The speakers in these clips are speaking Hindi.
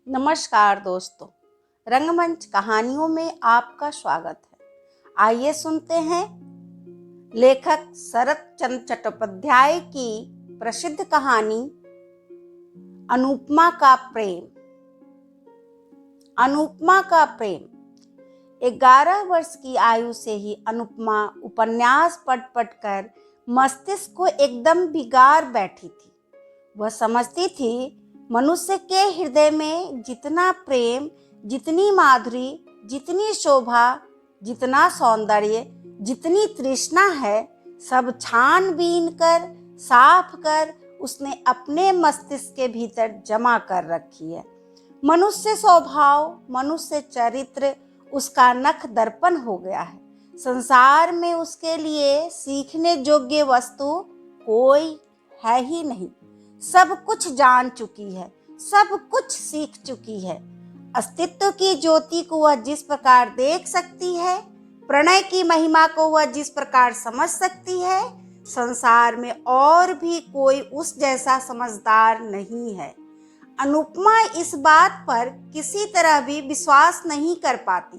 नमस्कार दोस्तों, रंगमंच कहानियों में आपका स्वागत है। आइए सुनते हैं लेखक शरत चंद्र चट्टोपाध्याय की प्रसिद्ध कहानी अनुपमा का प्रेम। अनुपमा का प्रेम। 11 वर्ष की आयु से ही अनुपमा उपन्यास पढ़ पढ़ कर मस्तिष्क को एकदम बिगाड़ बैठी थी। वह समझती थी मनुष्य के हृदय में जितना प्रेम, जितनी माधुरी, जितनी शोभा, जितना सौंदर्य, जितनी तृष्णा है, सब छानबीन कर, साफ कर उसने अपने मस्तिष्क के भीतर जमा कर रखी है। मनुष्य स्वभाव, मनुष्य चरित्र उसका नख दर्पण हो गया है। संसार में उसके लिए सीखने योग्य वस्तु कोई है ही नहीं। सब कुछ जान चुकी है, सब कुछ सीख चुकी है। अस्तित्व की ज्योति को वह जिस प्रकार देख सकती है, प्रणय की महिमा को वह जिस प्रकार समझ सकती है, संसार में और भी कोई उस जैसा समझदार नहीं है। अनुपमा इस बात पर किसी तरह भी विश्वास नहीं कर पाती।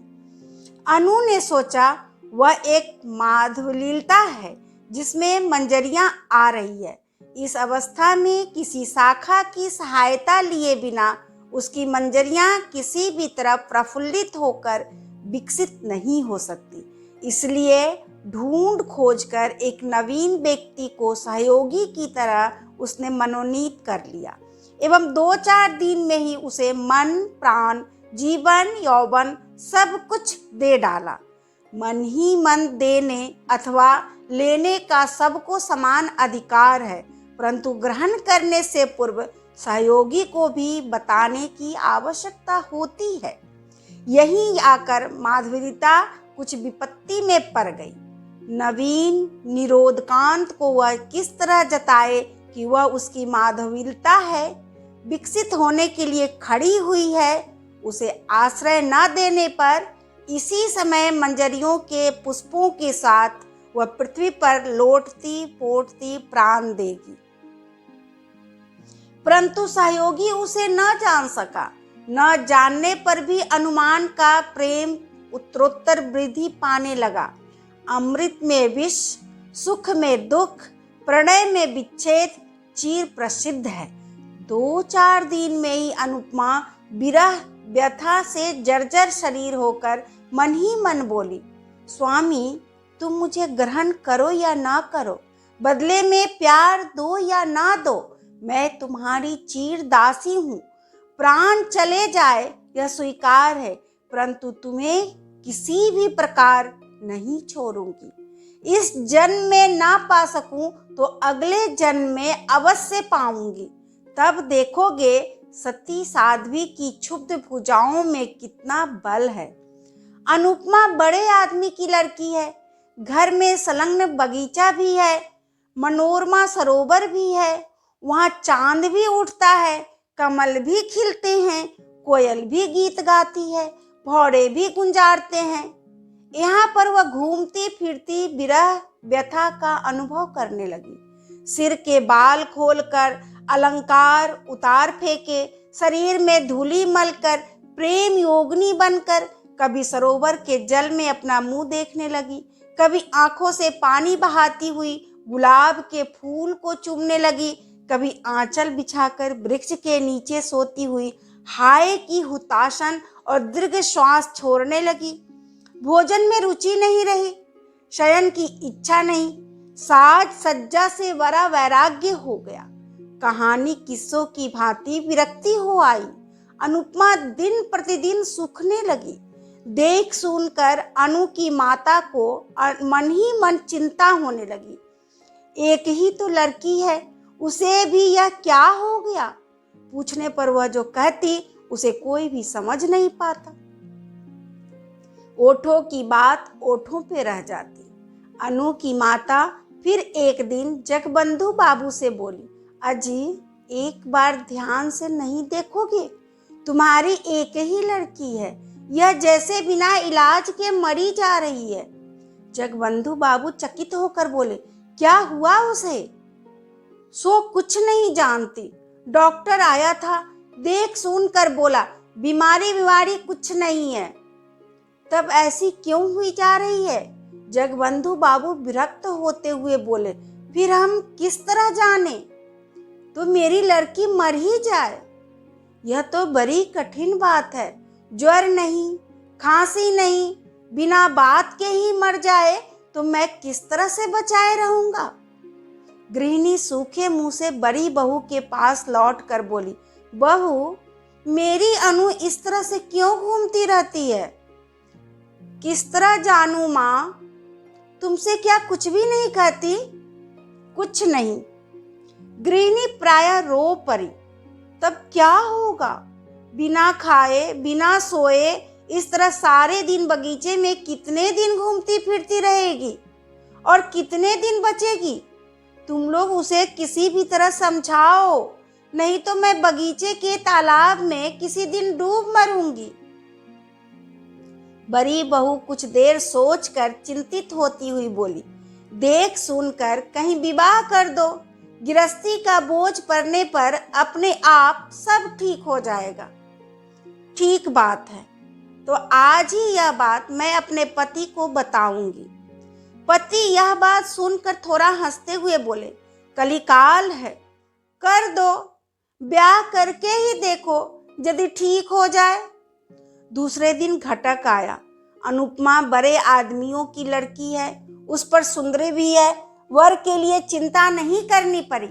अनु ने सोचा वह एक माधुलीलता है जिसमें मंजरियां आ रही है। इस अवस्था में किसी शाखा की सहायता लिए बिना उसकी मंजरियां किसी भी तरफ प्रफुल्लित होकर विकसित नहीं हो सकती। इसलिए ढूंढ खोजकर एक नवीन व्यक्ति को सहयोगी की तरह उसने मनोनीत कर लिया एवं 2-4 दिन में ही उसे मन, प्राण, जीवन, यौवन सब कुछ दे डाला। मन ही मन देने अथवा लेने का सबको समान अधिकार है, परंतु ग्रहण करने से पूर्व सहयोगी को भी बताने की आवश्यकता होती है। यहीं आकर माधुरीता कुछ विपत्ति में पड़ गई। नवीन निरोधकांत को वह किस तरह जताए कि वह उसकी माधुरीता है, विकसित होने के लिए खड़ी हुई है। उसे आश्रय न देने पर इसी समय मंजरियों के पुष्पों के साथ वह पृथ्वी पर लोटती पोटती प्राण देगी। परंतु सहयोगी उसे न जान सका। न जानने पर भी अनुमान का प्रेम उत्तरोत्तर वृद्धि पाने लगा। अमृत में विष, सुख में दुख, प्रणय में विच्छेद चिर प्रसिद्ध है। 2-4 दिन में ही अनुपमा विरह व्यथा से जर्जर शरीर होकर मन ही मन बोली, स्वामी तुम मुझे ग्रहण करो या ना करो, बदले में प्यार दो या ना दो, मैं तुम्हारी चीर दासी हूँ। प्राण चले जाए यह स्वीकार है, परंतु तुम्हें किसी भी प्रकार नहीं छोड़ूंगी। इस जन्म में ना पा सकूं तो अगले जन्म में अवश्य पाऊंगी। तब देखोगे सती साध्वी की क्षुब्ध भुजाओं में कितना बल है। अनुपमा बड़े आदमी की लड़की है। घर में संलग्न बगीचा भी है, मनोरमा सरोवर भी है, वहाँ चांद भी उठता है, कमल भी खिलते हैं, कोयल भी गीत गाती है, भौरे भी गुंजारते हैं। यहाँ पर वह घूमती फिरती विरह व्यथा का अनुभव करने लगी। सिर के बाल खोलकर अलंकार उतार फेंके, शरीर में धूली मलकर प्रेम योगिनी बनकर कभी सरोवर के जल में अपना मुंह देखने लगी, कभी आंखों से पानी बहाती हुई गुलाब के फूल को चूमने लगी, कभी आंचल बिछाकर वृक्ष के नीचे सोती हुई हाय की हुताशन और दीर्घ श्वास छोड़ने लगी। भोजन में रुचि नहीं रही, शयन की इच्छा नहीं, साज सज्जा से बड़ा वैराग्य हो गया। कहानी किस्सों की भांति विरक्ति हो आई। अनुपमा दिन प्रतिदिन सूखने लगी। देख सुनकर अनु की माता को मन ही मन चिंता होने लगी। एक ही तो लड़की है, उसे भी यह क्या हो गया? पूछने पर वह जो कहती उसे कोई भी समझ नहीं पाता। ओठों की बात ओठों पे रह जाती। अनु की माता फिर एक दिन जगबंधु बाबू से बोली, अजी एक बार ध्यान से नहीं देखोगे? तुम्हारी एक ही लड़की है, यह जैसे बिना इलाज के मरी जा रही है। जगबंधु बाबू चकित होकर बोले, क्या हुआ उसे? सो कुछ नहीं जानती। डॉक्टर आया था, देख सुन कर बोला बीमारी बीमारी कुछ नहीं है। तब ऐसी क्यों हुई जा रही है? जगबंधु बाबू विरक्त होते हुए बोले, फिर हम किस तरह जाने? तो मेरी लड़की मर ही जाए, यह तो बड़ी कठिन बात है। ज्वर नहीं, खांसी नहीं, बिना बात के ही मर जाए तो मैं किस तरह से बचाए रहूंगा? गृहिणी सूखे मुंह से बड़ी बहू के पास लौट कर बोली, बहू, मेरी अनु इस तरह से क्यों घूमती रहती है? किस तरह जानू माँ? तुमसे क्या कुछ भी नहीं कहती? कुछ नहीं। गृहिणी प्रायः रो पड़ी। तब क्या होगा? बिना खाए बिना सोए इस तरह सारे दिन बगीचे में कितने दिन घूमती फिरती रहेगी और कितने दिन बचेगी? तुम लोग उसे किसी भी तरह समझाओ, नहीं तो मैं बगीचे के तालाब में किसी दिन डूब मरूंगी। बड़ी बहू कुछ देर सोचकर चिंतित होती हुई बोली, देख सुनकर कहीं विवाह कर दो। गृहस्थी का बोझ पड़ने पर अपने आप सब ठीक हो जाएगा। ठीक बात है, तो आज ही यह बात मैं अपने पति को बताऊंगी। पति यह बात सुनकर थोड़ा हंसते हुए बोले, कलिकाल है, कर दो, ब्याह करके ही देखो, यदि ठीक हो जाए। दूसरे दिन घटक आया। अनुपमा बड़े आदमियों की लड़की है, उस पर सुंदरी भी है, वर के लिए चिंता नहीं करनी पड़ी।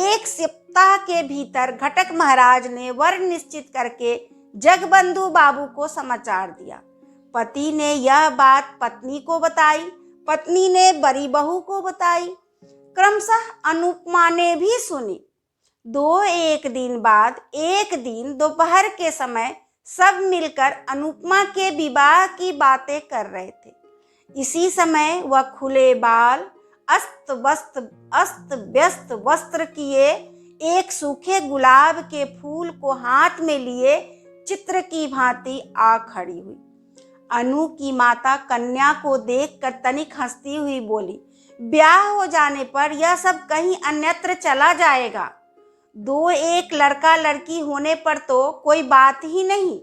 एक सप्ताह के भीतर घटक महाराज ने वर निश्चित करके जगबंधु बाबू को समाचार दिया। पति ने यह बात पत्नी को बताई, पत्नी ने बड़ी बहू को बताई, क्रमशः अनुपमा ने भी सुनी। एक दिन बाद एक दिन दोपहर के समय सब मिलकर अनुपमा के विवाह की बातें कर रहे थे। इसी समय वह खुले बाल, अस्त व्यस्त वस्त्र किए, एक सूखे गुलाब के फूल को हाथ में लिए चित्र की भांति आ खड़ी हुई। अनु की माता कन्या को देखकर तनिक हंसती हुई बोली, ब्याह हो जाने पर यह सब कहीं अन्यत्र चला जाएगा। एक लड़का लड़की होने पर तो कोई बात ही नहीं।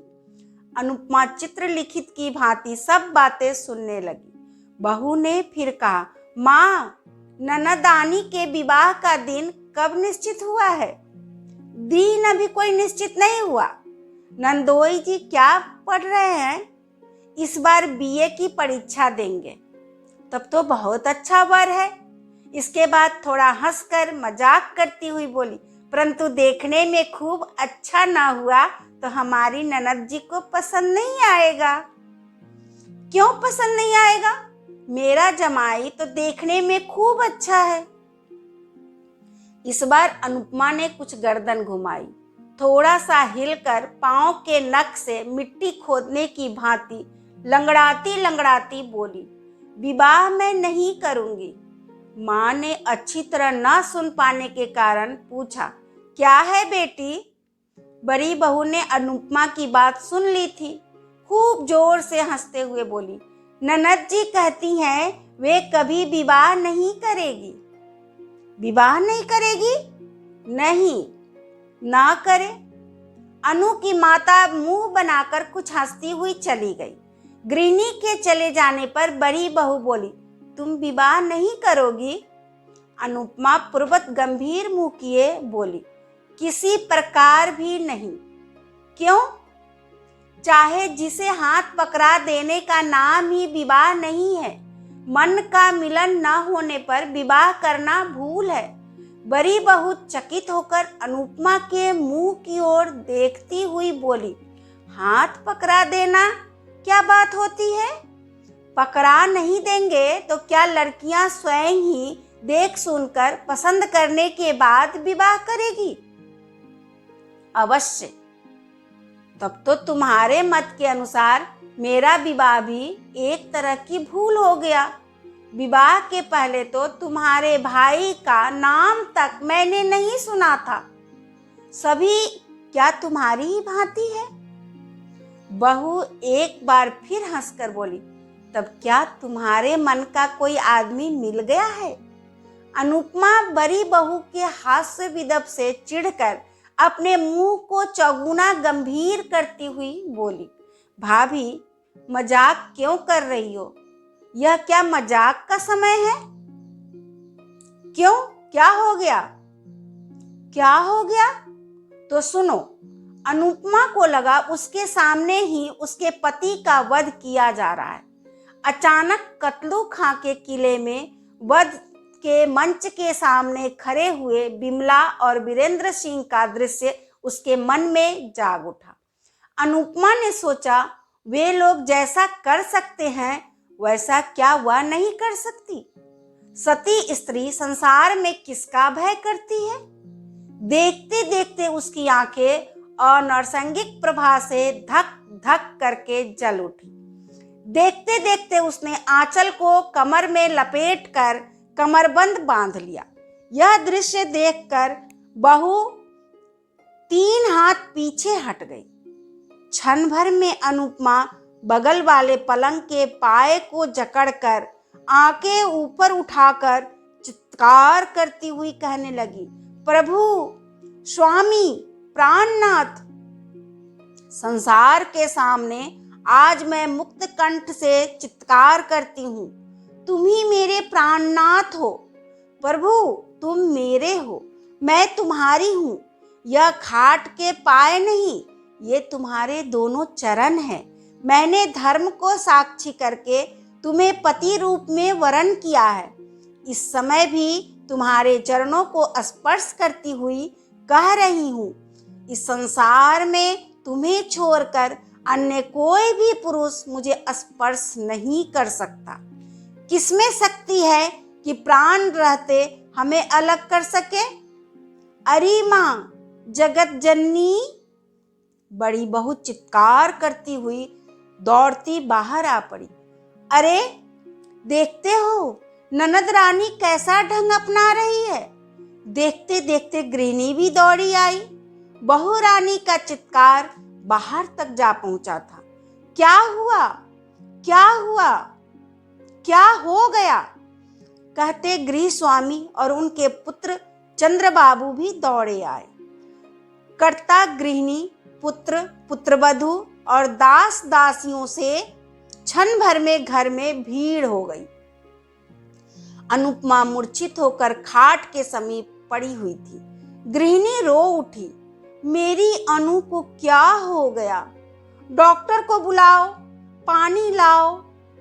अनुपमा चित्र लिखित की भांति सब बातें सुनने लगी। बहू ने फिर कहा, माँ, ननदानी के विवाह का दिन कब निश्चित हुआ है? दिन अभी कोई निश्चित नहीं हुआ। नंदोई जी क्या पढ़ रहे हैं? इस बार बीए की परीक्षा देंगे। तब तो बहुत अच्छा वर है। इसके बाद थोड़ा हंसकर मजाक करती हुई बोली, परंतु देखने में खूब अच्छा ना हुआ तो हमारी ननद जी को पसंद नहीं आएगा। क्यों पसंद नहीं आएगा? मेरा जमाई तो देखने में खूब अच्छा है। इस बार अनुपमा ने कुछ गर्दन घुमाई, थोड़ा सा हिलकर पांव के नख से मिट्टी खोदने की भांति लंगड़ाती लंगड़ाती बोली, विवाह मैं नहीं करूंगी। माँ ने अच्छी तरह ना सुन पाने के कारण पूछा, क्या है बेटी? बड़ी बहू ने अनुपमा की बात सुन ली थी, खूब जोर से हंसते हुए बोली, ननद जी कहती हैं वे कभी विवाह नहीं करेगी। विवाह नहीं करेगी? नहीं, ना करे। अनु की माता मुंह बनाकर कुछ हंसती हुई चली गई। गृहिणी के चले जाने पर बड़ी बहू बोली, तुम विवाह नहीं करोगी? अनुपमा पूर्वत गंभीर मुंह किए बोली, किसी प्रकार भी नहीं। क्यों? चाहे जिसे हाथ पकड़ा देने का नाम ही विवाह नहीं है। मन का मिलन न होने पर विवाह करना भूल है। बड़ी बहू चकित होकर अनुपमा के मुंह की ओर देखती हुई बोली, हाथ पकड़ा देना क्या बात होती है? पकड़ा नहीं देंगे तो क्या लड़कियां स्वयं ही देख सुनकर पसंद करने के बाद विवाह करेगी? अवश्य। तब तो तुम्हारे मत के अनुसार मेरा विवाह भी एक तरह की भूल हो गया। विवाह के पहले तो तुम्हारे भाई का नाम तक मैंने नहीं सुना था। सभी क्या तुम्हारी ही भांति है? बहू एक बार फिर हंसकर बोली, तब क्या तुम्हारे मन का कोई आदमी मिल गया है? अनुपमा बड़ी बहू के हास्य विदप से चिढ़कर अपने मुंह को चौगुना गंभीर करती हुई बोली, भाभी मजाक क्यों कर रही हो? यह क्या मजाक का समय है? क्यों, क्या हो गया? क्या हो गया? तो सुनो। अनुपमा को लगा उसके सामने ही उसके पति का वध किया जा रहा है। अचानक कतलू खां के किले में वध के मंच के सामने खड़े हुए बिमला और वीरेंद्र सिंह का दृश्य उसके मन में जाग उठा। अनुपमा ने सोचा, वे लोग जैसा कर सकते हैं वैसा क्या वह नहीं कर सकती? सती स्त्री संसार में किसका भय करती है? देखते देखते उसकी आंखें अनैसर्गिक प्रभा से धक धक करके जल उठी। देखते देखते उसने आंचल को कमर में लपेटकर कमरबंद बांध लिया। यह दृश्य देखकर बहू 3 हाथ पीछे हट गई। क्षण भर में अनुपमा बगल वाले पलंग के पाए को जकड़कर आंखें ऊपर उठाकर चित्कार करती हुई कहने लगी, प्रभु, स्वामी, प्राणनाथ, संसार के सामने आज मैं मुक्त कंठ से चित्कार करती हूँ, तुम ही मेरे प्राणनाथ हो। प्रभु, तुम मेरे हो, मैं तुम्हारी हूँ। यह खाट के पाए नहीं, ये तुम्हारे दोनों चरण हैं। मैंने धर्म को साक्षी करके तुम्हें पति रूप में वरण किया है। इस समय भी तुम्हारे चरणों को स्पर्श करती हुई कह रही हूँ, इस संसार में तुम्हें छोड़कर अन्य कोई भी पुरुष मुझे स्पर्श नहीं कर सकता। किसमें शक्ति है कि प्राण रहते हमें अलग कर सके? अरे माँ, जगत जननी, बड़ी बहू चित्कार करती हुई दौड़ती बाहर आ पड़ी। अरे देखते हो ननद रानी कैसा ढंग अपना रही है। देखते देखते गृहिणी भी दौड़ी आई। बहू रानी का चित्कार बाहर तक जा पहुंचा था। क्या हुआ? क्या हुआ? क्या हो गया? कहते गृह स्वामी और उनके पुत्र चंद्रबाबू भी दौड़े आए। कर्ता, गृहिणी, पुत्र, पुत्रवधू और दास दासियों से क्षण भर में घर में भीड़ हो गई। अनुपमा मूर्छित होकर खाट के समीप पड़ी हुई थी। गृहिणी रो उठी, मेरी अनु को क्या हो गया? डॉक्टर को बुलाओ, पानी लाओ,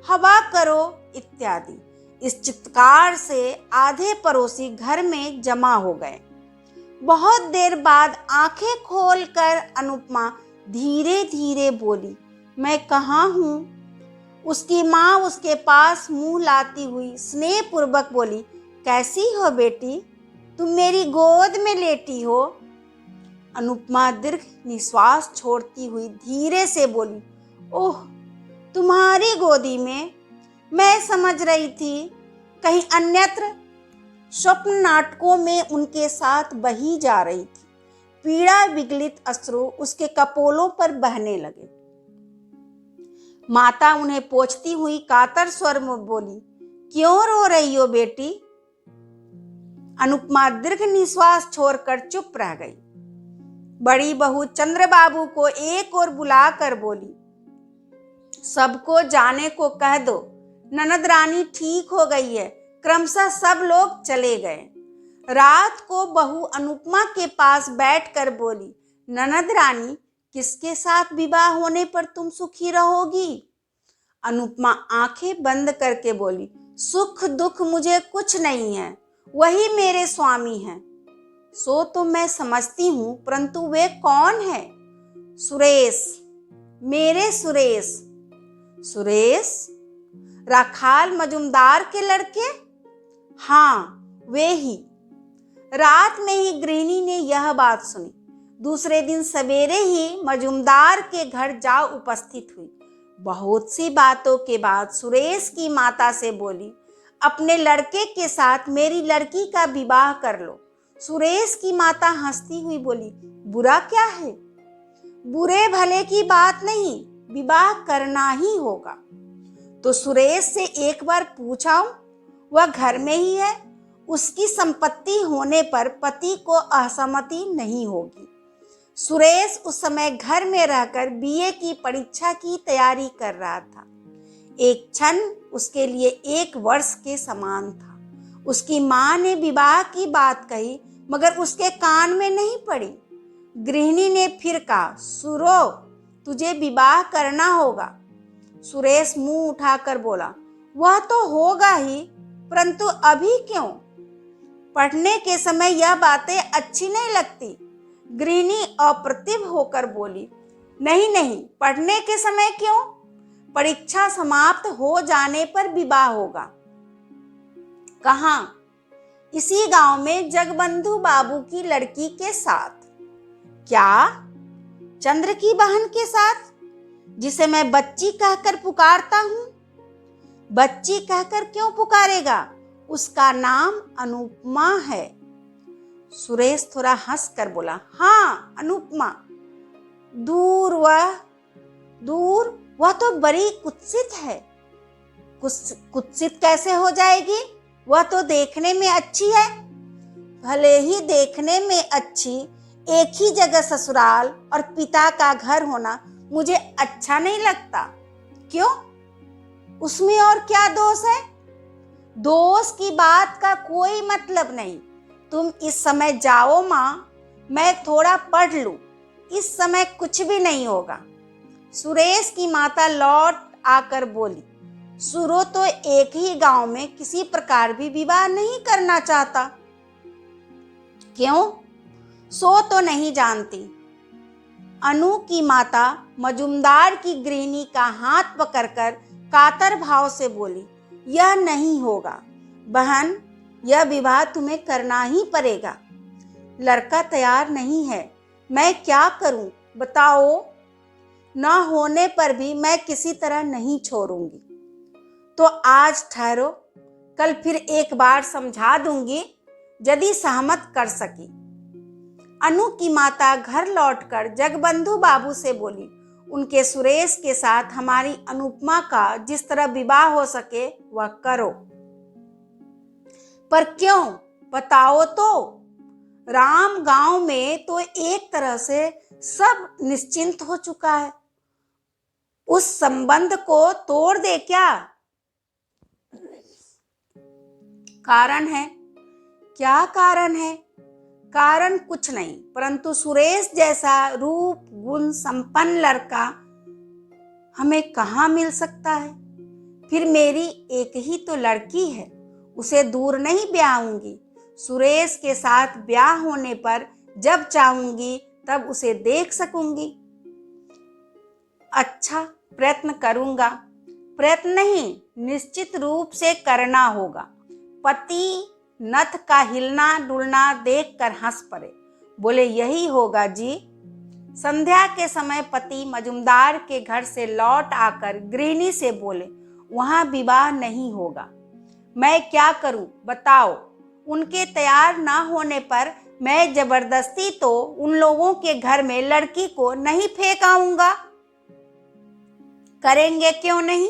हवा करो इत्यादि। इस चित्कार से आधे पड़ोसी घर में जमा हो गए। बहुत देर बाद आंखें खोलकर अनुपमा धीरे धीरे बोली, मैं कहाँ हूँ? उसकी माँ उसके पास मुंह लाती हुई स्नेहपूर्वक बोली, कैसी हो बेटी? तुम मेरी गोद में लेटी हो। अनुपमा दीर्घ निश्वास छोड़ती हुई धीरे से बोली, ओह, तुम्हारी गोदी में? मैं समझ रही थी कहीं अन्यत्र। स्वप्न नाटकों में उनके साथ बही जा रही थी। पीड़ा विगलित अश्रु उसके कपोलों पर बहने लगे। माता उन्हें पोंछती हुई कातर स्वर में बोली, क्यों रो रही हो बेटी? अनुपमा दीर्घ निश्वास छोड़कर चुप रह गई। बड़ी बहू चंद्रबाबू को एक और बुलाकर बोली, सबको जाने को कह दो, ननद रानी ठीक हो गई है। क्रमशः सब लोग चले गए। रात को बहू अनुपमा के पास बैठकर बोली, ननद रानी, किसके साथ विवाह होने पर तुम सुखी रहोगी? अनुपमा आंखें बंद करके बोली, सुख दुख मुझे कुछ नहीं है, वही मेरे स्वामी हैं। सो तो मैं समझती हूँ, परंतु वे कौन है? सुरेश, मेरे सुरेश। सुरेश? राखाल मजुमदार के लड़के? हाँ, वे ही। रात में ही गृहिणी ने यह बात सुनी। दूसरे दिन सवेरे ही मजुमदार के घर जा उपस्थित हुई। बहुत सी बातों के बाद सुरेश की माता से बोली, अपने लड़के के साथ मेरी लड़की का विवाह कर लो। सुरेश की माता हंसती हुई बोली, बुरा क्या है? बुरे भले की बात नहीं, विवाह करना ही होगा। तो सुरेश से एक बार पूछाऊं, वह घर में ही है। उसकी संपत्ति होने पर पति को असहमति नहीं होगी। सुरेश उस समय घर में रहकर बीए की परीक्षा की तैयारी कर रहा था। एक क्षण उसके लिए 1 वर्ष के समान था। उसकी माँ ने विवाह की बात कही, मगर उसके कान में नहीं पड़ी। गृहिणी ने फिर कहा, सुरो, तुझे विवाह करना होगा। सुरेश मुंह उठाकर बोला, वह तो होगा ही, परंतु अभी क्यों? पढ़ने के समय यह बातें अच्छी नहीं लगती। गृहिणी अप्रतिभ होकर बोली, नहीं नहीं, पढ़ने के समय क्यों? परीक्षा समाप्त हो जाने पर विवाह होगा। कहाँ? इसी गांव में जगबंधु बाबू की लड़की के साथ। क्या? चंद्र की बहन के साथ, जिसे मैं बच्ची कहकर पुकारता हूँ? बच्ची कहकर क्यों पुकारेगा? उसका नाम अनुपमा है। सुरेश थोड़ा हंसकर बोला, हाँ, अनुपमा। दूर वह तो बड़ी कुत्सित है। कुत्सित कैसे हो जाएगी? वह तो देखने में अच्छी है। भले ही देखने में अच्छी, एक ही जगह ससुराल और पिता का घर होना मुझे अच्छा नहीं लगता। क्यों? उसमें और क्या दोष है? दोष की बात का कोई मतलब नहीं। तुम इस समय जाओ माँ, मैं थोड़ा पढ़ लूं। इस समय कुछ भी नहीं होगा। सुरेश की माता लौट आकर बोली, सुरो तो एक ही गांव में किसी प्रकार भी विवाह नहीं करना चाहता। क्यों? सो तो नहीं जानती। अनु की माता मजुमदार की गृहिणी का हाथ पकड़कर कातर भाव से बोली, यह नहीं होगा बहन, यह विवाह तुम्हें करना ही पड़ेगा। लड़का तैयार नहीं है, मैं क्या करूं बताओ? न होने पर भी मैं किसी तरह नहीं छोड़ूंगी। तो आज ठहरो, कल फिर एक बार समझा दूंगी, यदि सहमत कर सकी। अनु की माता घर लौटकर जगबंधु बाबू से बोली, उनके सुरेश के साथ हमारी अनुपमा का जिस तरह विवाह हो सके वह करो। पर क्यों बताओ तो? राम गांव में तो एक तरह से सब निश्चिंत हो चुका है। उस संबंध को तोड़ दे क्या? कारण है? क्या कारण है? कारण कुछ नहीं, परंतु सुरेश जैसा रूप गुण संपन्न लड़का हमें कहाँ मिल सकता है? फिर मेरी एक ही तो लड़की है, उसे दूर नहीं ब्याहूंगी। सुरेश के साथ ब्याह होने पर जब चाहूंगी तब उसे देख सकूंगी। अच्छा, प्रयत्न करूंगा। प्रयत्न नहीं, निश्चित रूप से करना होगा। पति नथ का हिलना डुलना देखकर हंस पड़े, बोले, यही होगा जी। संध्या के समय पति मजुमदार के घर से लौट आकर गृहिणी से बोले, वहां विवाह नहीं होगा। मैं क्या करूं बताओ? उनके तैयार ना होने पर मैं जबरदस्ती तो उन लोगों के घर में लड़की को नहीं फेंक आऊंगा। करेंगे क्यों नहीं?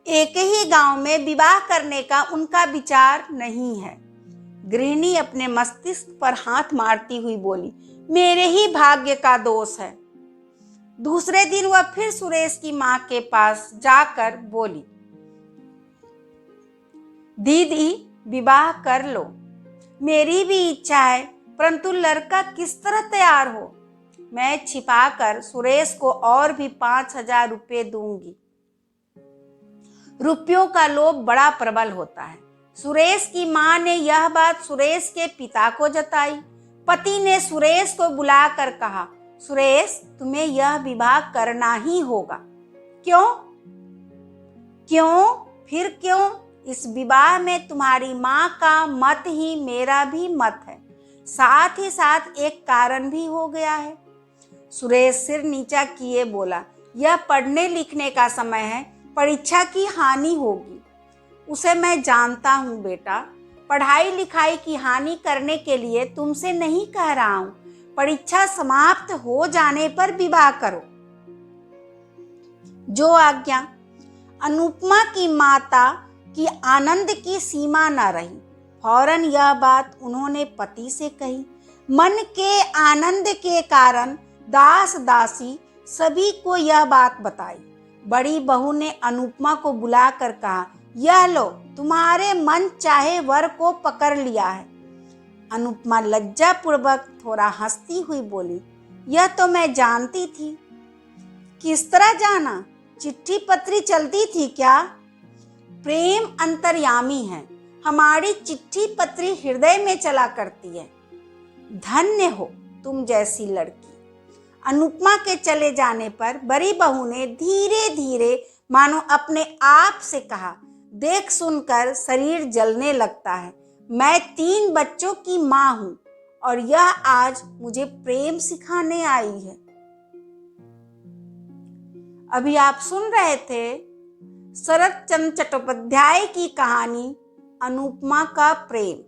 एक ही गांव में विवाह करने का उनका विचार नहीं है। गृहिणी अपने मस्तिष्क पर हाथ मारती हुई बोली, मेरे ही भाग्य का दोष है। दूसरे दिन वह फिर सुरेश की मां के पास जाकर बोली, दीदी विवाह कर लो, मेरी भी इच्छा है, परंतु लड़का किस तरह तैयार हो? मैं छिपाकर सुरेश को और भी 5,000 रुपये दूंगी। रुपयों का लोभ बड़ा प्रबल होता है। सुरेश की मां ने यह बात सुरेश के पिता को जताई। पति ने सुरेश को बुलाकर कहा, सुरेश, तुम्हें यह विवाह करना ही होगा। क्यों? क्यों? फिर क्यों? इस विवाह में तुम्हारी मां का मत ही मेरा भी मत है। साथ ही साथ एक कारण भी हो गया है। सुरेश सिर नीचा किए बोला, यह पढ़ने लिखने का समय है, परीक्षा की हानि होगी। उसे मैं जानता हूँ बेटा, पढ़ाई लिखाई की हानि करने के लिए तुमसे नहीं कह रहा हूँ। परीक्षा समाप्त हो जाने पर विवाह करो। जो आज्ञा। अनुपमा की माता की आनंद की सीमा न रही। फौरन यह बात उन्होंने पति से कही। मन के आनंद के कारण दास दासी सभी को यह बात बताई। बड़ी बहू ने अनुपमा को बुलाकर कहा, यह लो, तुम्हारे मन चाहे वर को पकड़ लिया है। अनुपमा लज्जापूर्वक थोड़ा हंसती हुई बोली, यह तो मैं जानती थी। किस तरह जाना? चिट्ठी पत्री चलती थी क्या? प्रेम अंतर्यामी है, हमारी चिट्ठी पत्री हृदय में चला करती है। धन्य हो तुम जैसी लड़की। अनुपमा के चले जाने पर बड़ी बहू ने धीरे धीरे मानो अपने आप से कहा, देख सुनकर शरीर जलने लगता है। मैं 3 बच्चों की माँ हूं और यह आज मुझे प्रेम सिखाने आई है। अभी आप सुन रहे थे शरत चंद्र चट्टोपाध्याय की कहानी अनुपमा का प्रेम।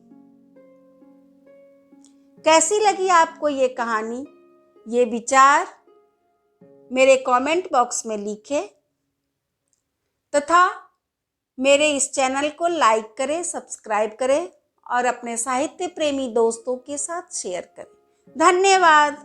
कैसी लगी आपको ये कहानी? ये विचार मेरे कमेंट बॉक्स में लिखें तथा मेरे इस चैनल को लाइक करें, सब्सक्राइब करें और अपने साहित्य प्रेमी दोस्तों के साथ शेयर करें। धन्यवाद।